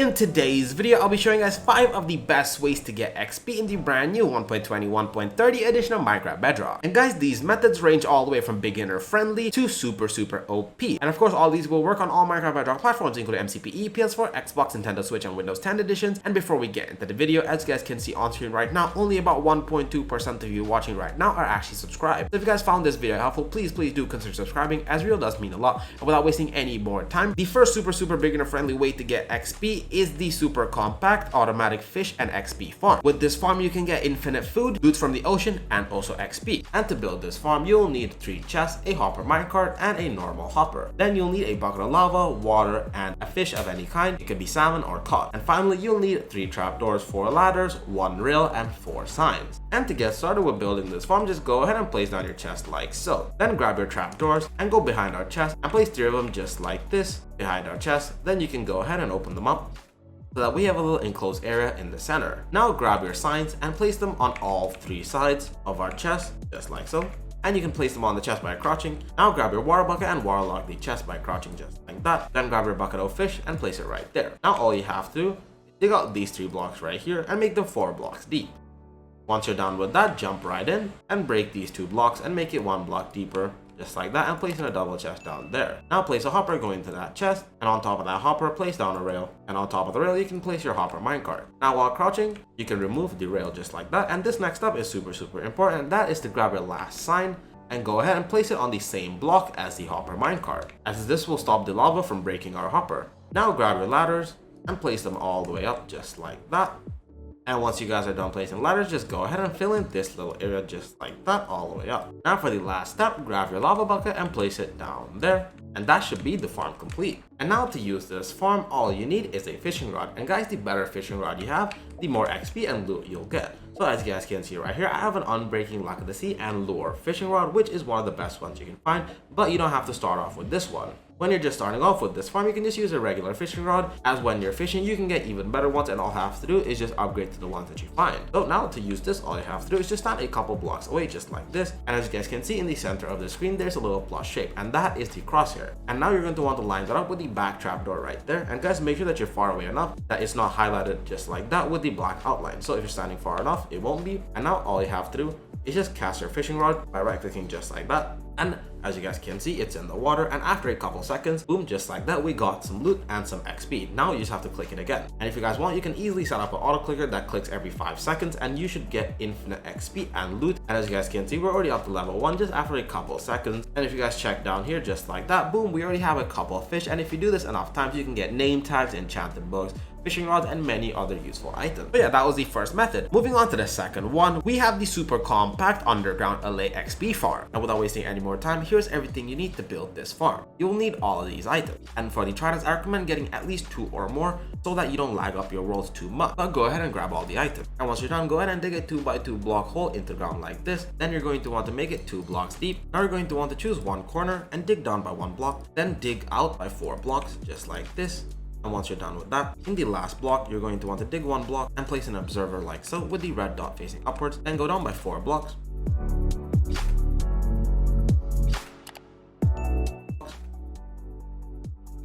In today's video, I'll be showing you guys 5 of the best ways to get XP in the brand new 1.20 1.30 edition of Minecraft Bedrock. And guys, these methods range all the way from beginner friendly to super OP. And of course, all these will work on all Minecraft Bedrock platforms, including MCPE, PS4, Xbox, Nintendo Switch, and Windows 10 editions. And before we get into the video, as you guys can see on screen right now, only about 1.2% of you watching right now are actually subscribed. So if you guys found this video helpful, please do consider subscribing, as real does mean a lot. And without wasting any more time, the first super beginner friendly way to get XP is the super compact automatic fish and XP farm. With this farm, you can get infinite food, loot from the ocean, and also XP. And to build this farm, you'll need 3 chests, a hopper minecart, and a normal hopper. Then you'll need a bucket of lava, water, and a fish of any kind. It could be salmon or cod. And finally, you'll need 3 trapdoors, 4 ladders, 1 rail, and 4 signs. And to get started with building this farm, just go ahead and place down your chest like so. Then grab your trapdoors and go behind our chest and place 3 of them just like this behind our chest. Then you can go ahead and open them up so that we have a little enclosed area in the center. Now grab your signs and place them on all 3 sides of our chest, just like so. And you can place them on the chest by crouching. Now grab your water bucket and waterlog the chest by crouching just like that. Then grab your bucket of fish and place it right there. Now all you have to do is dig out these 3 blocks right here and make them 4 blocks deep. Once you're done with that, jump right in and break these 2 blocks and make it 1 block deeper, just like that, and place in a double chest down there. Now place a hopper going into that chest, and on top of that hopper, place down a rail, and on top of the rail, you can place your hopper minecart. Now while crouching, you can remove the rail just like that, and this next step is super important. That is to grab your last sign and go ahead and place it on the same block as the hopper minecart, as this will stop the lava from breaking our hopper. Now grab your ladders and place them all the way up just like that. And once you guys are done placing ladders, just go ahead and fill in this little area just like that all the way up. Now for the last step, grab your lava bucket and place it down there. And that should be the farm complete. And now to use this farm, all you need is a fishing rod. And guys, the better fishing rod you have, the more XP and loot you'll get. So as you guys can see right here, I have an Unbreaking Luck of the Sea and Lure fishing rod, which is one of the best ones you can find, but you don't have to start off with this one. When you're just starting off with this farm, you can just use a regular fishing rod, as when you're fishing, you can get even better ones, and all you have to do is just upgrade to the ones that you find. So now to use this, all you have to do is just stand a couple blocks away, just like this. And as you guys can see in the center of the screen, there's a little plus shape, and that is the crosshair. And now you're going to want to line that up with the back trapdoor right there. And guys, make sure that you're far away enough that it's not highlighted just like that with the black outline. So if you're standing far enough, it won't be. And now all you have to do is just cast your fishing rod by right clicking just like that. And as you guys can see, it's in the water, and after a couple seconds, boom, just like that, we got some loot and some XP. Now you just have to click it again. And if you guys want, you can easily set up an auto clicker that clicks every 5 seconds, and you should get infinite XP and loot. And as you guys can see, we're already up to level 1 just after a couple seconds. And if you guys check down here just like that, boom, we already have a couple of fish. And if you do this enough times, you can get name tags, enchanted books, fishing rods, and many other useful items. But yeah, that was the first method. Moving on to the second one, we have the super compact underground Allay XP farm. And without wasting any more time, here's everything you need to build this farm. You'll need all of these items. And for the tridents, I recommend getting at least 2 or more so that you don't lag up your worlds too much. But go ahead and grab all the items. And once you're done, go ahead and dig a 2x2 block hole into the ground like this. Then you're going to want to make it 2 blocks deep. Now you're going to want to choose one corner and dig down by 1 block. Then dig out by 4 blocks, just like this. And once you're done with that, in the last block, you're going to want to dig 1 block and place an observer like so with the red dot facing upwards, then go down by 4 blocks.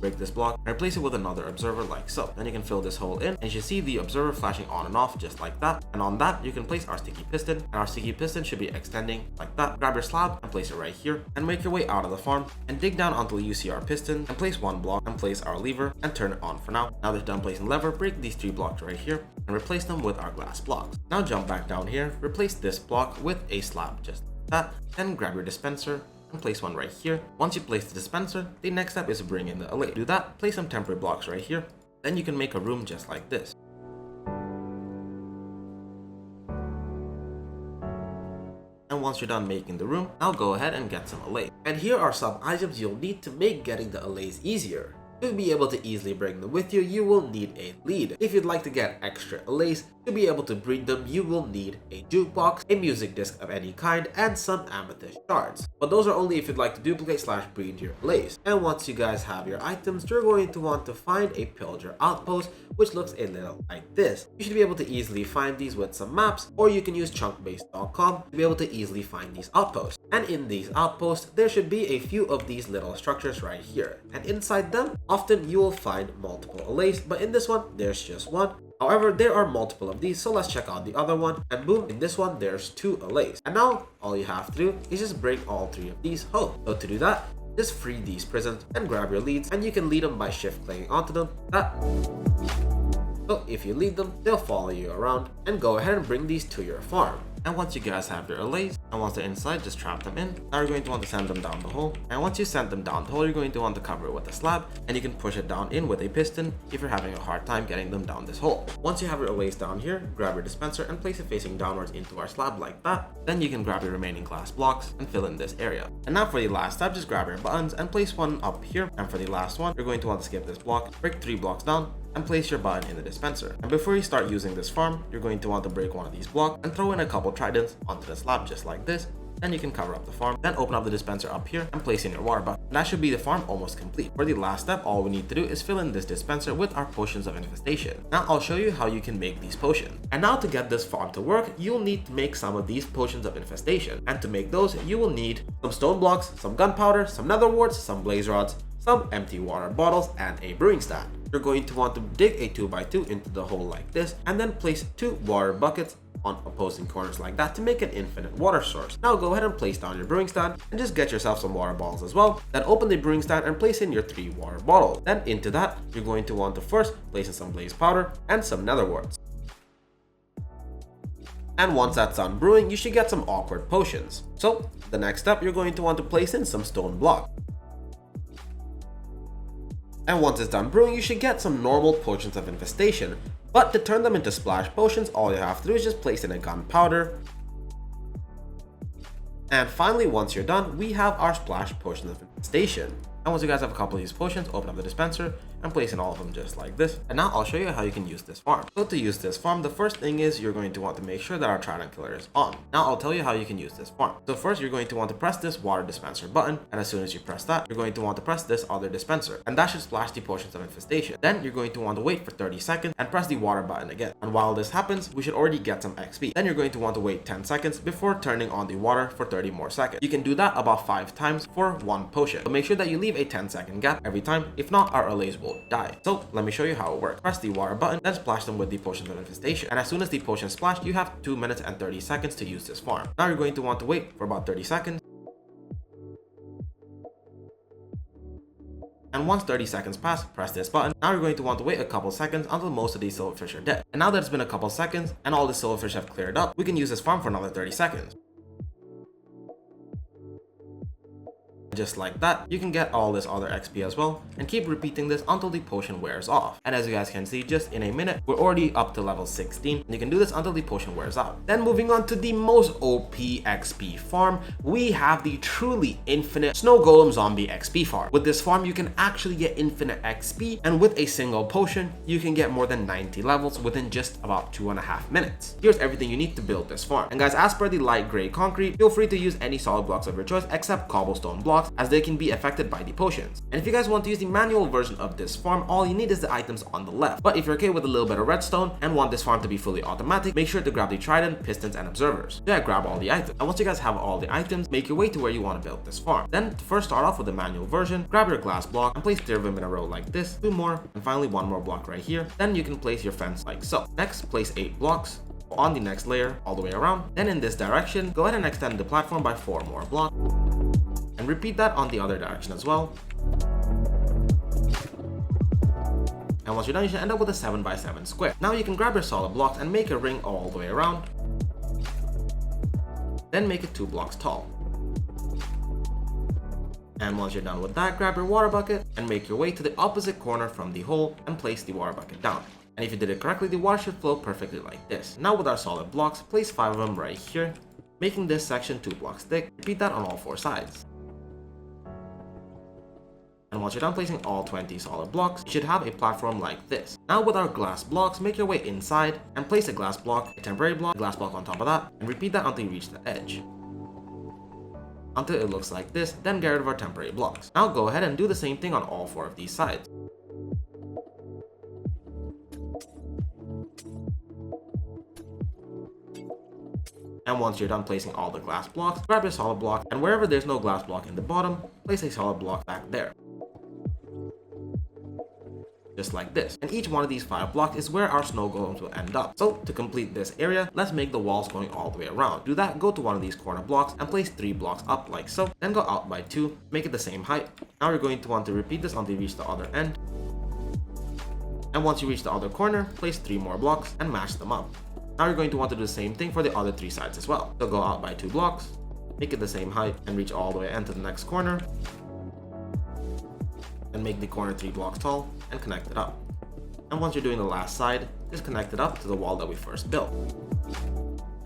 Break this block and replace it with another observer like so. Then you can fill this hole in, and you should see the observer flashing on and off just like that. And on that, you can place our sticky piston, and our sticky piston should be extending like that. Grab your slab and place it right here, and make your way out of the farm and dig down until you see our piston, and place 1 block and place our lever and turn it on for now. Now that you're done placing lever, break these 3 blocks right here and replace them with our glass blocks. Now jump back down here, replace this block with a slab just like that, then grab your dispenser and place 1 right here. Once you place the dispenser, the next step is to bring in the Allay. To do that, place some temporary blocks right here. Then you can make a room just like this. And once you're done making the room, now go ahead and get some Allay. And here are some items you'll need to make getting the Allays easier. To be able to easily bring them with you, you will need a lead. If you'd like to get extra Allays, to be able to breed them, you will need a jukebox, a music disc of any kind, and some amethyst shards. But those are only if you'd like to duplicate/breed your Allays. And once you guys have your items, you're going to want to find a pillager outpost which looks a little like this. You should be able to easily find these with some maps, or you can use chunkbase.com to be able to easily find these outposts. And in these outposts, there should be a few of these little structures right here. And inside them, often you will find multiple allays, but in this one, there's just one. However, there are multiple of these, so let's check out the other one, and boom, in this one, there's 2 allays. And now, all you have to do is just bring all 3 of these home. So to do that, just free these prisons and grab your leads, and you can lead them by shift-clicking onto them. So if you lead them, they'll follow you around, and go ahead and bring these to your farm. And once you guys have your allays, and once they're inside, just trap them in. Now you're going to want to send them down the hole. And once you send them down the hole, you're going to want to cover it with a slab, and you can push it down in with a piston if you're having a hard time getting them down this hole. Once you have your allays down here, grab your dispenser and place it facing downwards into our slab like that. Then you can grab your remaining glass blocks and fill in this area. And now for the last step, just grab your buttons and place one up here. And for the last one, you're going to want to skip this block, break 3 blocks down, and place your button in the dispenser. And before you start using this farm, you're going to want to break one of these blocks and throw in a couple tridents onto the slab just like this. Then you can cover up the farm, then open up the dispenser up here and place in your water bucket. That should be the farm almost complete. For the last step, all we need to do is fill in this dispenser with our potions of infestation. Now I'll show you how you can make these potions. And now to get this farm to work, you'll need to make some of these potions of infestation. And to make those, you will need some stone blocks, some gunpowder, some nether warts, some blaze rods, some empty water bottles, and a brewing stand. You're going to want to dig a 2x2 into the hole like this, and then place 2 water buckets on opposing corners like that to make an infinite water source. Now go ahead and place down your brewing stand and just get yourself some water bottles as well. Then open the brewing stand and place in your 3 water bottles. Then into that, you're going to want to first place in some blaze powder and some nether warts. And once that's done brewing, you should get some awkward potions. So the next step, you're going to want to place in some stone blocks. And once it's done brewing, you should get some normal potions of infestation. But to turn them into splash potions, all you have to do is just place in a gunpowder. And finally, once you're done, we have our splash potions of infestation. And once you guys have a couple of these potions, open up the dispenser and place in all of them just like this. And now I'll show you how you can use this farm. So to use this farm, the first thing is you're going to want to make sure that our trident killer is on. Now I'll tell you how you can use this farm. So first, you're going to want to press this water dispenser button, and as soon as you press that, you're going to want to press this other dispenser, and that should splash the potions of infestation. Then you're going to want to wait for 30 seconds and press the water button again. And while this happens, we should already get some XP. Then you're going to want to wait 10 seconds before turning on the water for 30 more seconds. You can do that about 5 times for 1 potion. So make sure that you leave a 10-second gap every time. If not, our allays will die. So let me show you how it works. Press the water button, then splash them with the potions of infestation. And as soon as the potion splashed, you have 2 minutes and 30 seconds to use this farm. Now you're going to want to wait for about 30 seconds. And once 30 seconds pass, press this button. Now you're going to want to wait a couple seconds until most of these silverfish are dead. And now that it's been a couple seconds and all the silverfish have cleared up, we can use this farm for another 30 seconds. Just like that, you can get all this other XP as well, and keep repeating this until the potion wears off. And as you guys can see, just in a minute, we're already up to level 16, and you can do this until the potion wears out. Then moving on to the most OP XP farm, we have the truly infinite Snow Golem zombie XP farm. With this farm, you can actually get infinite XP, and with a single potion, you can get more than 90 levels within just about 2.5 minutes. Here's everything you need to build this farm. And guys, as per the light gray concrete, feel free to use any solid blocks of your choice except cobblestone blocks, as they can be affected by the potions. And if you guys want to use the manual version of this farm, all you need is the items on the left. But if you're okay with a little bit of redstone and want this farm to be fully automatic, make sure to grab the trident, pistons, and observers. So yeah, grab all the items. And once you guys have all the items, make your way to where you want to build this farm. Then to first start off with the manual version, grab your glass block and place 3 of them in a row like this, 2 more, and finally 1 more block right here. Then you can place your fence like so. Next, place 8 blocks on the next layer all the way around. Then in this direction, go ahead and extend the platform by 4 more blocks. And repeat that on the other direction as well. And once you're done, you should end up with a 7x7 square. Now you can grab your solid blocks and make a ring all the way around. Then make it 2 blocks tall. And once you're done with that, grab your water bucket and make your way to the opposite corner from the hole and place the water bucket down. And if you did it correctly, the water should flow perfectly like this. Now with our solid blocks, place 5 of them right here, making this section 2 blocks thick. Repeat that on all 4 sides. And once you're done placing all 20 solid blocks, you should have a platform like this. Now with our glass blocks, make your way inside and place a glass block, a temporary block, a glass block on top of that, and repeat that until you reach the edge. Until it looks like this, then get rid of our temporary blocks. Now go ahead and do the same thing on all 4 of these sides. And once you're done placing all the glass blocks, grab your solid block, and wherever there's no glass block in the bottom, place a solid block back there. Just like this. And each one of these 5 blocks is where our snow golems will end up. So to complete this area, let's make the walls going all the way around. Do that, go to one of these corner blocks and place 3 blocks up like so. Then go out by 2, make it the same height. Now you're going to want to repeat this until you reach the other end. And once you reach the other corner, place 3 more blocks and match them up. Now you're going to want to do the same thing for the other 3 sides as well. So go out by 2 blocks, make it the same height, and reach all the way into the next corner. And make the corner 3 blocks tall and connect it up. And once you're doing the last side, just connect it up to the wall that we first built.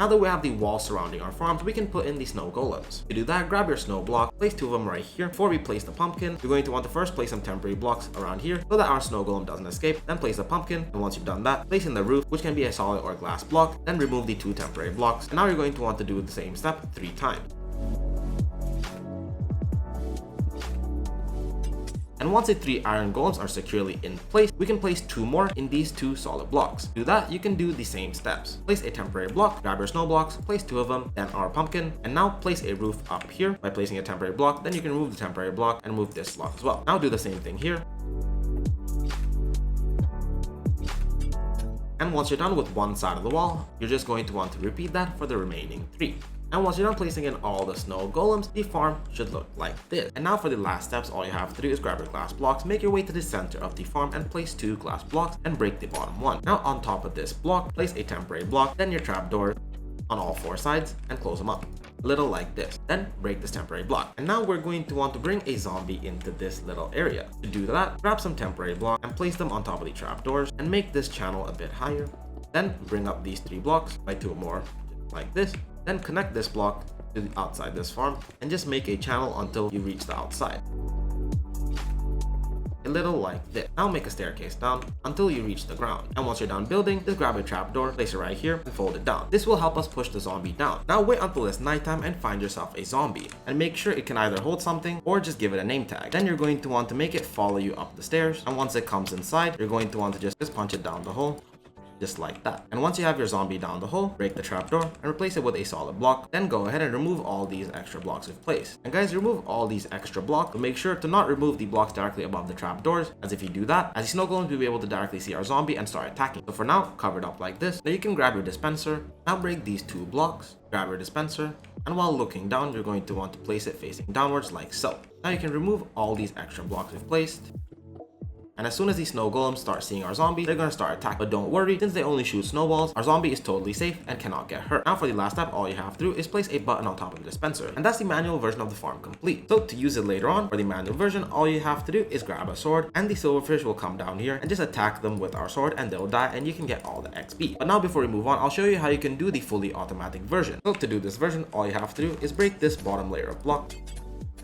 Now that we have the wall surrounding our farms, we can put in the snow golems. To do that, grab your snow block, place 2 of them right here. Before we place the pumpkin, you're going to want to first place some temporary blocks around here so that our snow golem doesn't escape. Then place the pumpkin, and once you've done that, place in the roof, which can be a solid or glass block. Then remove the 2 temporary blocks. And now you're going to want to do the same step 3 times. And once the 3 iron golems are securely in place, we can place 2 more in these 2 solid blocks. To do that, you can do the same steps. Place a temporary block, grab your snow blocks, place 2 of them, then our pumpkin, and now place a roof up here by placing a temporary block. Then you can remove the temporary block and remove this block as well. Now do the same thing here. And once you're done with one side of the wall, you're just going to want to repeat that for the remaining 3. And once you're done placing in all the snow golems, the farm should look like this. And now for the last steps, all you have to do is grab your glass blocks, make your way to the center of the farm and place 2 glass blocks and break the bottom one. Now on top of this block, place a temporary block, then your trapdoor on all 4 sides and close them up. Little like this. Then break this temporary block. And now we're going to want to bring a zombie into this little area. To do that, grab some temporary blocks and place them on top of the trapdoors and make this channel a bit higher. Then bring up these 3 blocks by 2 more, like this. Then connect this block to the outside this farm and just make a channel until you reach the outside. A little like this. Now make a staircase down until you reach the ground. And once you're done building, just grab a trapdoor, place it right here, and fold it down. This will help us push the zombie down. Now wait until it's nighttime and find yourself a zombie. And make sure it can either hold something or just give it a name tag. Then you're going to want to make it follow you up the stairs. And once it comes inside, you're going to want to just punch it down the hole. Just like that. And once you have your zombie down the hole, break the trapdoor and replace it with a solid block. Then go ahead and remove all these extra blocks we've placed. And guys, remove all these extra blocks, but make sure to not remove the blocks directly above the trapdoors, as if you do that, as the snow golems will be able to directly see our zombie and start attacking. So for now, cover it up like this. Now you can grab your dispenser. Now break these 2 blocks, grab your dispenser, and while looking down, you're going to want to place it facing downwards like so. Now you can remove all these extra blocks we've placed. And as soon as these snow golems start seeing our zombie, they're gonna start attacking. But don't worry, since they only shoot snowballs, our zombie is totally safe and cannot get hurt. Now for the last step, all you have to do is place a button on top of the dispenser. And that's the manual version of the farm complete. So to use it later on, for the manual version, all you have to do is grab a sword and the silverfish will come down here and just attack them with our sword and they'll die and you can get all the XP. But now before we move on, I'll show you how you can do the fully automatic version. So to do this version, all you have to do is break this bottom layer of block.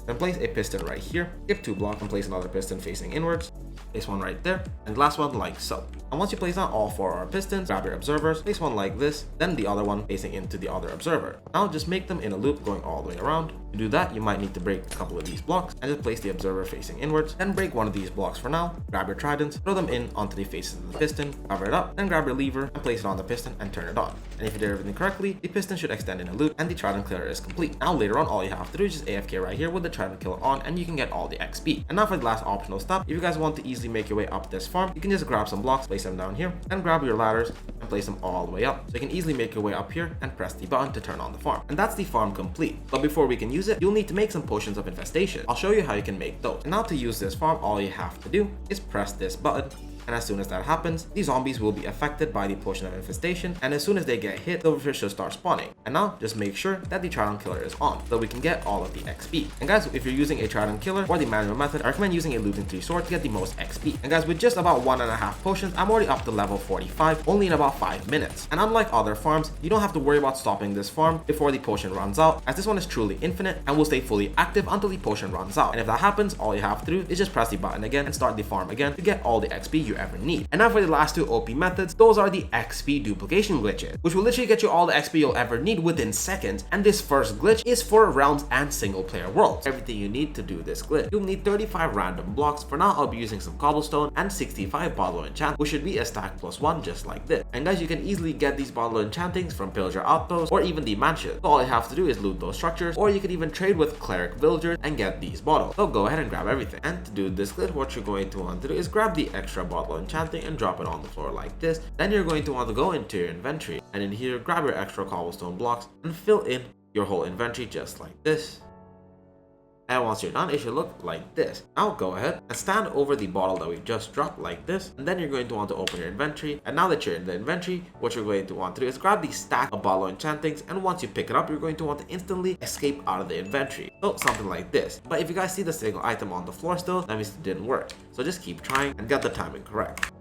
Then place a piston right here, skip 2 blocks and place another piston facing inwards. Place one right there, and the last one like so. And once you place down all 4 of our pistons, grab your observers, place one like this, then the other one facing into the other observer. Now just make them in a loop going all the way around. To do that, you might need to break a couple of these blocks and just place the observer facing inwards. Then break one of these blocks for now, grab your tridents, throw them in onto the faces of the piston, cover it up, then grab your lever and place it on the piston and turn it on. And if you did everything correctly, the piston should extend in a loop and the trident killer is complete. Now later on, all you have to do is just AFK right here with the trident killer on and you can get all the XP. And now for the last optional step, if you guys want to easily make your way up this farm, you can just grab some blocks, place them down here, and grab your ladders and place them all the way up. So you can easily make your way up here and press the button to turn on the farm. And that's the farm complete. But before we can use it, you'll need to make some potions of infestation. I'll show you how you can make those. And now to use this farm, all you have to do is press this button. And as soon as that happens, the zombies will be affected by the potion of infestation, and as soon as they get hit, silverfish should start spawning. And now, just make sure that the trident killer is on, so we can get all of the XP. And guys, if you're using a trident killer or the manual method, I recommend using a looting 3 sword to get the most XP. And guys, with just about 1.5 potions, I'm already up to level 45, only in about 5 minutes. And unlike other farms, you don't have to worry about stopping this farm before the potion runs out, as this one is truly infinite and will stay fully active until the potion runs out. And if that happens, all you have to do is just press the button again and start the farm again to get all the XP you ever need. And now for the last two OP methods, those are the XP duplication glitches, which will literally get you all the XP you'll ever need within seconds. And this first glitch is for realms and single player worlds. Everything you need to do this glitch. You'll need 35 random blocks. For now, I'll be using some cobblestone and 65 bottle enchant, which should be a stack +1 just like this. And guys, you can easily get these bottle enchantings from pillager outposts or even the mansion. So all you have to do is loot those structures, or you can even trade with cleric villagers and get these bottles. So go ahead and grab everything. And to do this glitch, what you're going to want to do is grab the extra bottle enchanting and drop it on the floor like this. Then you're going to want to go into your inventory, and in here grab your extra cobblestone blocks and fill in your whole inventory just like this. And once you're done, it should look like this. Now go ahead and stand over the bottle that we've just dropped like this. And then you're going to want to open your inventory. And now that you're in the inventory, what you're going to want to do is grab the stack of bottle enchantings. And once you pick it up, you're going to want to instantly escape out of the inventory. So something like this. But if you guys see the single item on the floor still, that means it didn't work. So just keep trying and get the timing correct.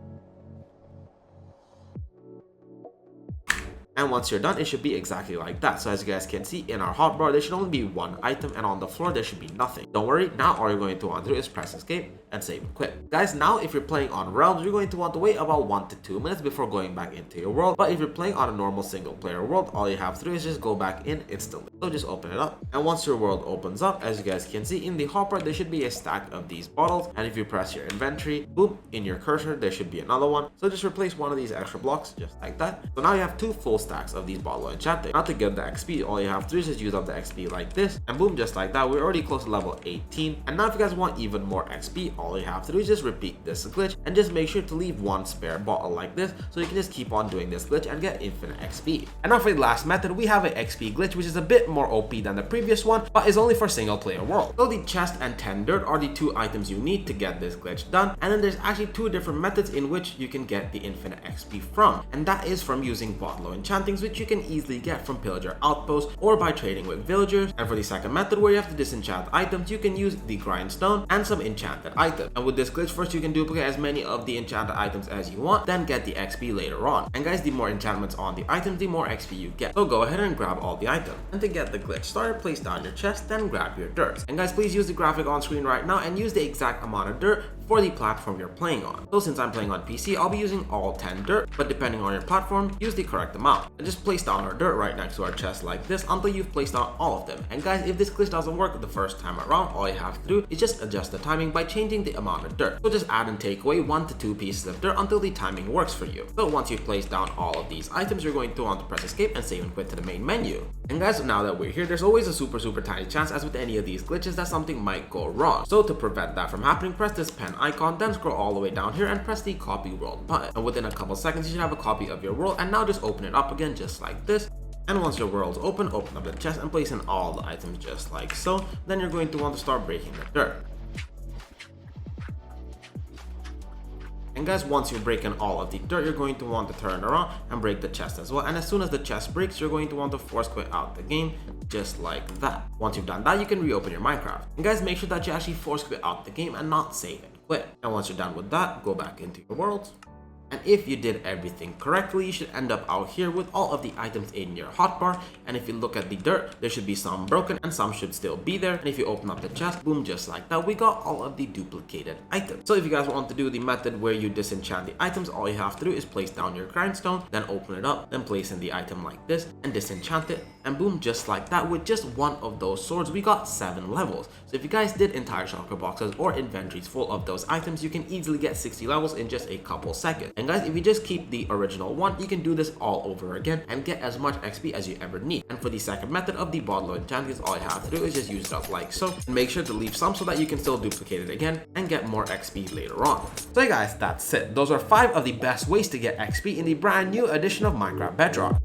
And once you're done, it should be exactly like that. So as you guys can see in our hotbar, there should only be one item, and on the floor there should be nothing. Don't worry, now all you're going to want to do is press escape and save and quit. Guys, now if you're playing on realms, you're going to want to wait about 1 to 2 minutes before going back into your world. But if you're playing on a normal single player world, all you have to do is just go back in instantly. So just open it up, and once your world opens up, as you guys can see in the hotbar, there should be a stack of these bottles. And if you press your inventory, boom, in your cursor there should be another one. So just replace one of these extra blocks just like that. So now you have 2 full stacks of these bottle enchanting. Now to get the XP, all you have to do is just use up the XP like this, and boom, just like that, we're already close to level 18. And now if you guys want even more XP, all you have to do is just repeat this glitch, and just make sure to leave one spare bottle like this, so you can just keep on doing this glitch and get infinite XP. And now for the last method, we have an XP glitch, which is a bit more OP than the previous one, but is only for single player world. So the chest and 10 dirt are the 2 items you need to get this glitch done, and then there's actually 2 different methods in which you can get the infinite XP from, and that is from using bottle enchantings, which you can easily get from pillager outposts or by trading with villagers. And for the second method, where you have to disenchant items, you can use the grindstone and some enchanted items. And with this glitch, first you can duplicate as many of the enchanted items as you want, then get the XP later on. And guys, the more enchantments on the items, the more XP you get. So go ahead and grab all the items. And to get the glitch started, place down your chest, then grab your dirt. And guys, please use the graphic on screen right now and use the exact amount of dirt for the platform you're playing on. So since I'm playing on PC, I'll be using all 10 dirt, but depending on your platform, use the correct amount. And just place down our dirt right next to our chest like this until you've placed down all of them. And guys, if this glitch doesn't work the first time around, all you have to do is just adjust the timing by changing the amount of dirt. So just add and take away 1 to 2 pieces of dirt until the timing works for you. So once you've placed down all of these items, you're going to want to press escape and save and quit to the main menu. And guys, now that we're here, there's always a super tiny chance, as with any of these glitches, that something might go wrong. So to prevent that from happening, press this pen icon, then scroll all the way down here and press the copy world button. And within a couple seconds, you should have a copy of your world. And now just open it up again just like this. And once your world's open up the chest and place in all the items just like so. Then you're going to want to start breaking the dirt. And guys, once you've broken all of the dirt, you're going to want to turn around and break the chest as well. And as soon as the chest breaks, you're going to want to force quit out the game just like that. Once you've done that, you can reopen your Minecraft. And guys, make sure that you actually force quit out the game and not save and quit. And once you're done with that, go back into your world. And if you did everything correctly, you should end up out here with all of the items in your hotbar. And if you look at the dirt, there should be some broken and some should still be there. And if you open up the chest, boom, just like that, we got all of the duplicated items. So if you guys want to do the method where you disenchant the items, all you have to do is place down your grindstone, then open it up, then place in the item like this and disenchant it. And boom, just like that, with just one of those swords, we got 7 levels. So if you guys did entire shulker boxes or inventories full of those items, you can easily get 60 levels in just a couple seconds. And guys, if you just keep the original one, you can do this all over again and get as much XP as you ever need. And for the second method of the bottle enchantments, all you have to do is just use it up like so. And make sure to leave some so that you can still duplicate it again and get more XP later on. So hey guys, that's it. Those are 5 of the best ways to get XP in the brand new edition of Minecraft Bedrock.